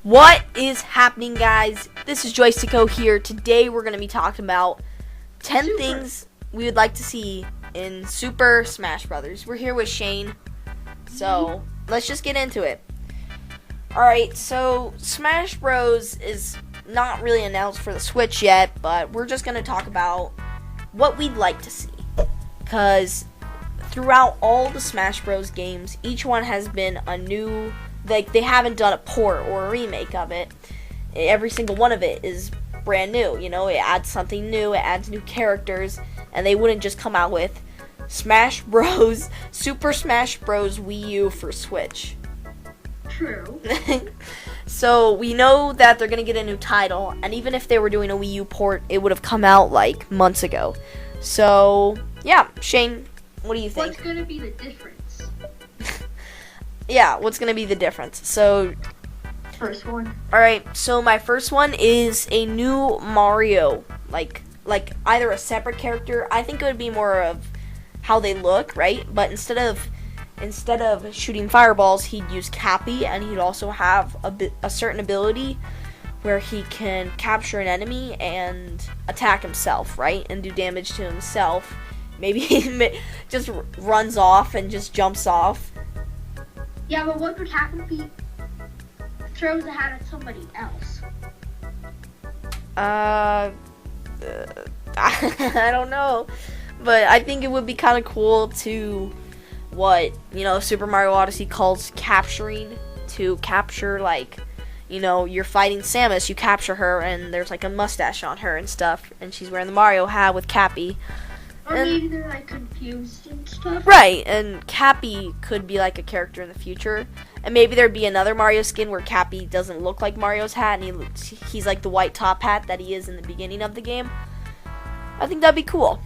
What is happening, guys? This is Joystico here. Today we're going to be talking about 10 things we would like to see in Super Smash Brothers. We're here with Shane, so let's just get into it. Alright, so Smash Bros. Is not really announced for the Switch yet, but we're just going to talk about what we'd like to see. Because throughout all the Smash Bros. Games, each one has been a new... they haven't done a port or a remake of it. Every single one of it is brand new. You know, it adds something new, it adds new characters, and they wouldn't just come out with Smash Bros. Super Smash Bros. Wii U for Switch. True. So we know that they're gonna get a new title, and even if they were doing a Wii U port, it would have come out like months ago. So yeah, Shane, what do you think? What's gonna be the difference? Yeah, what's gonna be the difference? So, First one. alright, so my first one is a new Mario, like either a separate character. I think it would be more of how they look, right? But instead of shooting fireballs, he'd use Cappy, and he'd also have a certain ability where he can capture an enemy and attack himself, right? And do damage to himself. Maybe he just runs off and just jumps off. Yeah, but what would happen if he throws a hat at somebody else? I don't know. But I think it would be kind of cool to what, Super Mario Odyssey calls capturing. To capture, you're fighting Samus, you capture her, and there's like a mustache on her and stuff, and she's wearing the Mario hat with Cappy. Or maybe they're confused and stuff. Right, and Cappy could be like a character in the future. And maybe there'd be another Mario skin where Cappy doesn't look like Mario's hat, and he's like the white top hat that he is in the beginning of the game. I think that'd be cool.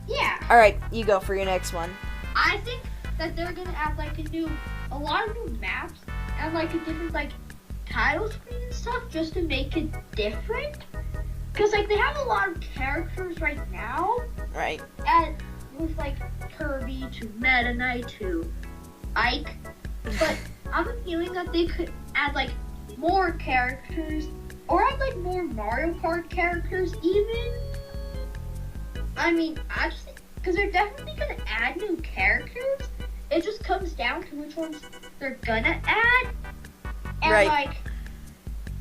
Yeah. Alright, you go for your next one. I think that they're gonna add a lot of new maps and a different title screen and stuff just to make it different. Because they have a lot of characters right now. Right. And with Kirby to Meta Knight to Ike. But I'm feeling that they could add more characters or add more Mario Kart characters even. I mean, because they're definitely gonna add new characters. It just comes down to which ones they're gonna add. And right.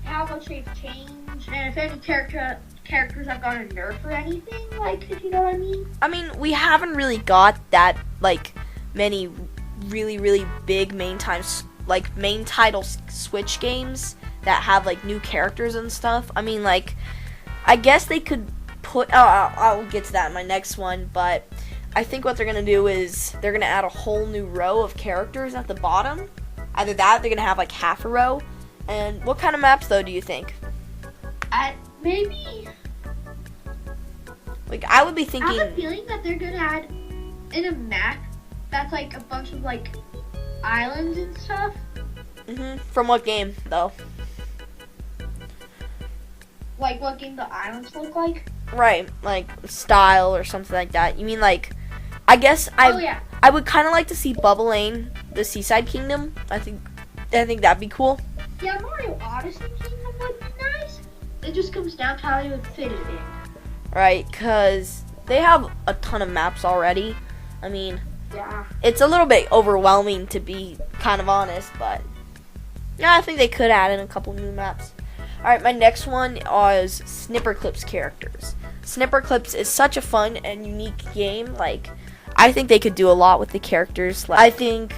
How much they've changed, and if any characters have gotten a nerf or anything, if you know what I mean? I mean, we haven't really got that, many really, really big main title Switch games that have, new characters and stuff. I mean, I guess they could put, I'll get to that in my next one, but I think what they're going to do is they're going to add a whole new row of characters at the bottom. Either that, they're going to have, half a row. And what kind of maps, though, do you think? Maybe... I would be thinking... I have a feeling that they're gonna add in a map that's, a bunch of, islands and stuff. From what game, though? What game the islands look like? Right, Style or something like that. You mean, I guess I would kind of like to see Bubble Lane, the Seaside Kingdom. I think that'd be cool. Yeah, Mario Odyssey Kingdom would be nice. It just comes down to how you would fit it in. Right, because they have a ton of maps already. I mean, yeah, it's a little bit overwhelming to be kind of honest, but yeah, I think they could add in a couple new maps. Alright, my next one is Snipperclips characters. Snipperclips is such a fun and unique game. I think they could do a lot with the characters. I think,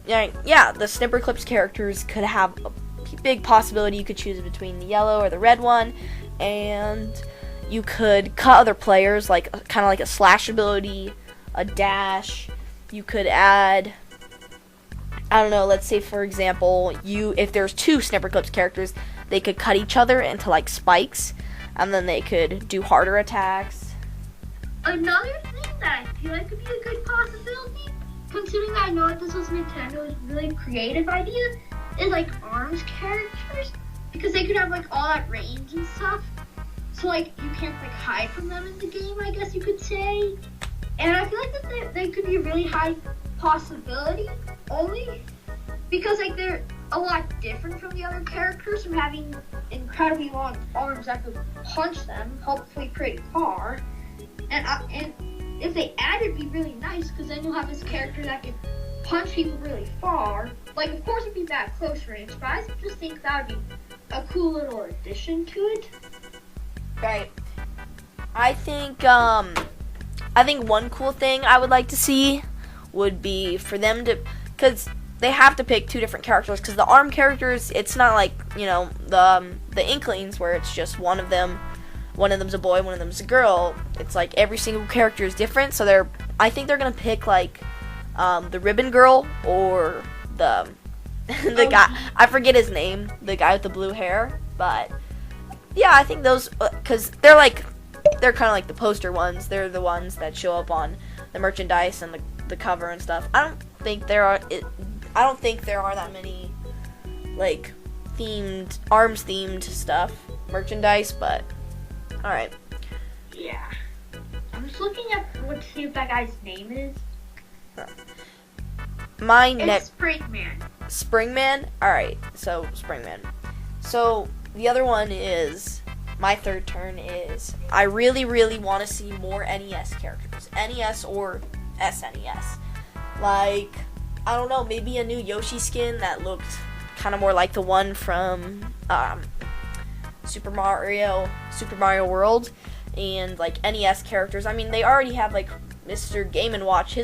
yeah, the Snipperclips characters could have a big possibility. You could choose between the yellow or the red one, and you could cut other players, kind of like a slash ability, a dash. You could add, I don't know, let's say for example, if there's two Snipperclips characters, they could cut each other into spikes, and then they could do harder attacks. Another thing that I feel could be a good possibility, considering I know this was Nintendo's really creative idea, is Arms characters, because they could have all that range and stuff. So you can't hide from them in the game, I guess you could say. And I feel that they could be a really high possibility, only because a lot different from the other characters, from having incredibly long arms that could punch them, hopefully pretty far. And if they add, it'd be really nice, because then you'll have this character that can punch people really far. Like, of course, it'd be that close range, but I just think that would be a cool little addition to it. Right. I think one cool thing I would like to see would be for them to, because they have to pick two different characters, because the ARM characters, it's not like, you know, the Inklings, where it's just one of them's a boy, one of them's a girl. It's like every single character is different, so I think they're gonna pick like the ribbon girl, or the guy, I forget his name, the guy with the blue hair, but yeah, I think those, because they're kind of like the poster ones. They're the ones that show up on the merchandise and the cover and stuff. I don't think there are that many like ARMS themed stuff, merchandise, but all right. Yeah. I'm just looking at to see what that guy's name is. It's Springman. Springman? Alright, so Springman. So the other one is, my third turn is, I really, really want to see more NES characters. NES or SNES. Like, I don't know, maybe a new Yoshi skin that looked kind of more like the one from Super Mario World, and like NES characters. I mean, they already have like Mr. Game & Watch. He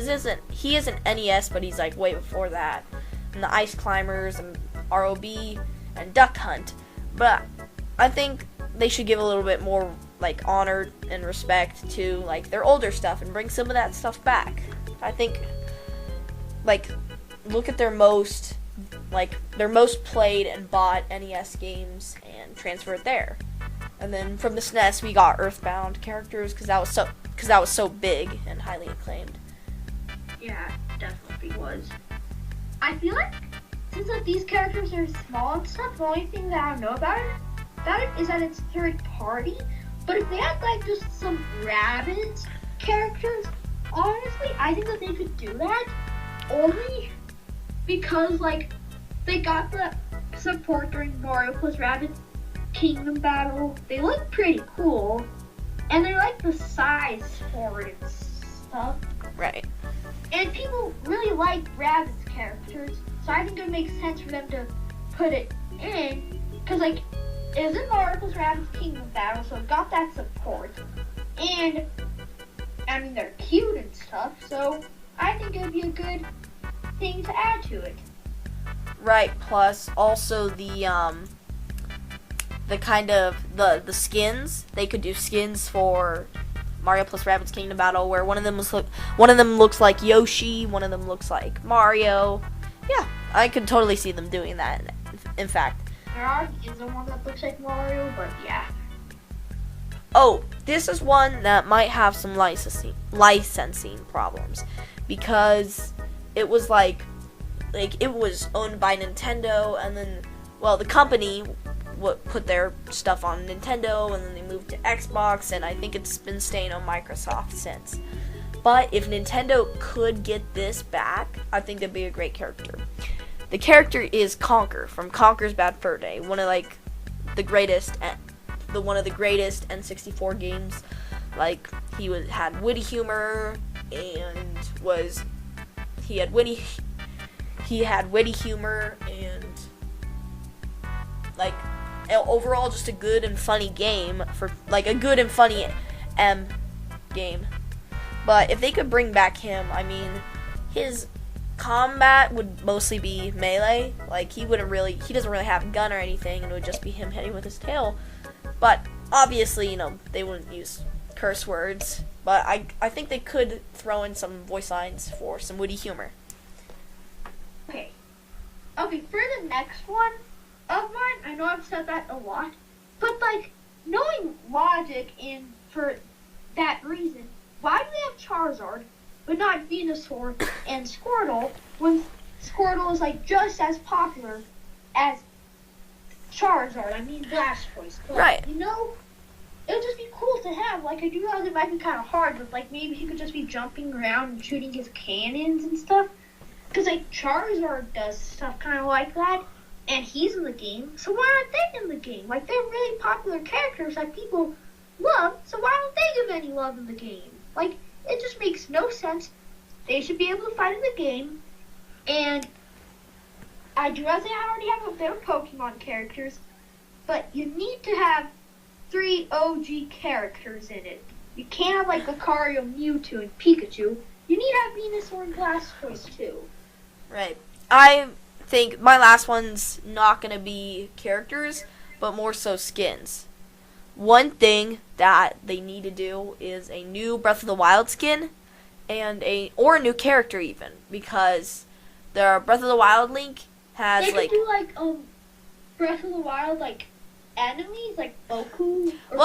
isn't NES, but he's like way before that. And the Ice Climbers and ROB and Duck Hunt. But I think they should give a little bit more like honor and respect to like their older stuff and bring some of that stuff back. I think like look at their most played and bought NES games and transfer it there. And then from the SNES we got Earthbound characters because that was so big and highly acclaimed. Yeah, it definitely was. I feel like since like these characters are small and stuff, the only thing that I know about it is that it's third party. But if they had like just some Rabbids characters, honestly, I think that they could do that only because like they got the support during Mario plus Rabbids Kingdom Battle. They look pretty cool, and they like the size for it and stuff. Right. And people really like Rabbids characters, so I think it would make sense for them to put it in, because like it was in Mario plus Rabbids Kingdom Battle, so it got that support. And I mean, they're cute and stuff, so I think it would be a good thing to add to it. Right. Plus, also the kind of the skins. They could do skins for Mario plus Rabbids Kingdom Battle, where one of them looks like Yoshi, one of them looks like Mario. Yeah, I could totally see them doing that. In fact, There already is one that looks like Mario, but yeah. Oh, this is one that might have some licensing problems, because it was like it was owned by Nintendo, and then the company put their stuff on Nintendo, and then they moved to Xbox, and I think it's been staying on Microsoft since. But if Nintendo could get this back, I think that'd be a great character. The character is Conker from Conker's Bad Fur Day, one of the greatest N64 games. Like, had witty humor, and he had witty humor, and like overall just a good and funny game, for like a good and funny game. But if they could bring back him, I mean, his combat would mostly be melee. Like, he doesn't really have a gun or anything, and it would just be him hitting with his tail. But obviously, they wouldn't use curse words. But I think they could throw in some voice lines for some witty humor. Okay, for the next one of mine, I know I've said that a lot, but like, knowing logic and for that reason, why do they have Charizard but not Venusaur and Squirtle, when Squirtle is like just as popular as Charizard? I mean, Blastoise. But, right. It would just be cool to have. Like, I do realize it might be kind of hard, but like maybe he could just be jumping around and shooting his cannons and stuff. Because like Charizard does stuff kind of like that, and he's in the game, so why aren't they in the game? Like, they're really popular characters that people love, so why don't they give any love in the game? Like, it just makes no sense. They should be able to fight in the game, and I do not think I already have a bit of Pokemon characters, but you need to have 3 OG characters in it. You can't have, like, Lucario, Mewtwo, and Pikachu. You need to have Venusaur and Blastoise, too. Right. I think my last one's not going to be characters, but more so skins. One thing that they need to do is a new Breath of the Wild skin, and a new character even, because the Breath of the Wild Link has they could do like Breath of the Wild like enemies like Boku or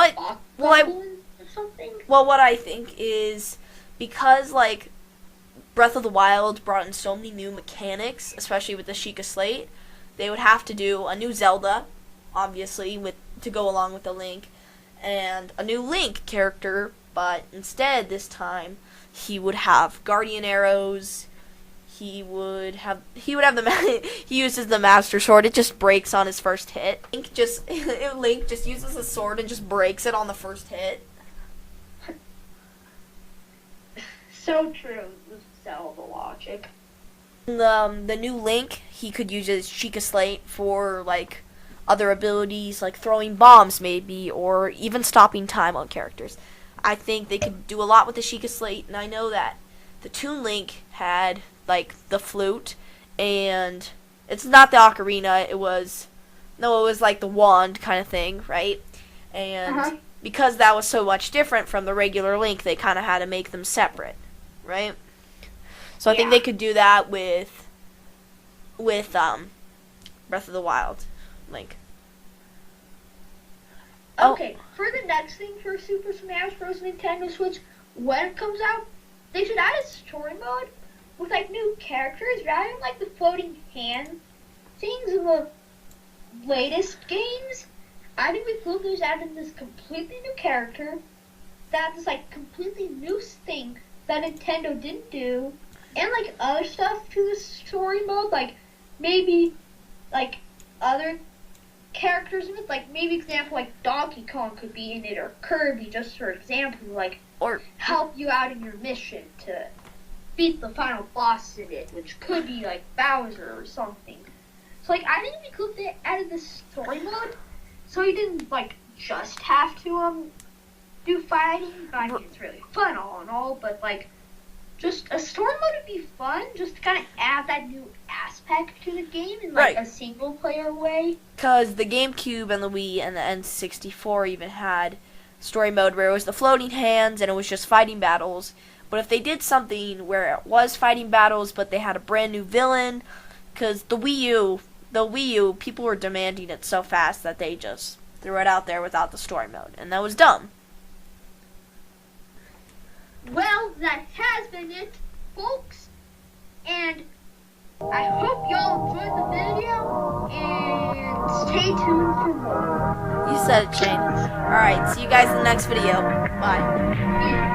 or something. Well, what I think is because like Breath of the Wild brought in so many new mechanics, especially with the Sheikah Slate, they would have to do a new Zelda, obviously, to go along with the Link, and a new Link character, but instead this time he would have guardian arrows. He uses the Master Sword. It just breaks on his first hit. Link just uses the sword and just breaks it on the first hit. So true. Zelda logic. The new Link, he could use his Sheikah Slate for like other abilities, like throwing bombs maybe, or even stopping time on characters. I think they could do a lot with the Sheikah Slate, and I know that the Toon Link had like the flute, and it's not the ocarina. It was like the wand kind of thing, right? And because that was so much different from the regular Link, they kind of had to make them separate, right? So I think they could do that with Breath of the Wild Link. Okay, for the next thing for Super Smash Bros. Nintendo Switch, when it comes out, they should add a story mode with like new characters rather than like the floating hand things in the latest games. I think we could just add in this completely new character, that's like completely new thing that Nintendo didn't do, and like other stuff to the story mode, like maybe like other characters in it, like maybe example like Donkey Kong could be in it, or Kirby, just for example, like or help you out in your mission to beat the final boss in it, which could be like Bowser or something. So like I think it'd be cool if they added this story mode, so you didn't like just have to do fighting. I mean, it's really fun all in all, but like just a story mode would be fun, just to kind of add that new aspect to the game in like a single player way. Because the GameCube and the Wii and the N64 even had story mode where it was the floating hands and it was just fighting battles. But if they did something where it was fighting battles but they had a brand new villain, because the Wii U, people were demanding it so fast that they just threw it out there without the story mode, and that was dumb. Well, that has been it, folks, and I hope y'all enjoyed the video, and stay tuned for more. You said it, Shane. Alright, see you guys in the next video. Bye.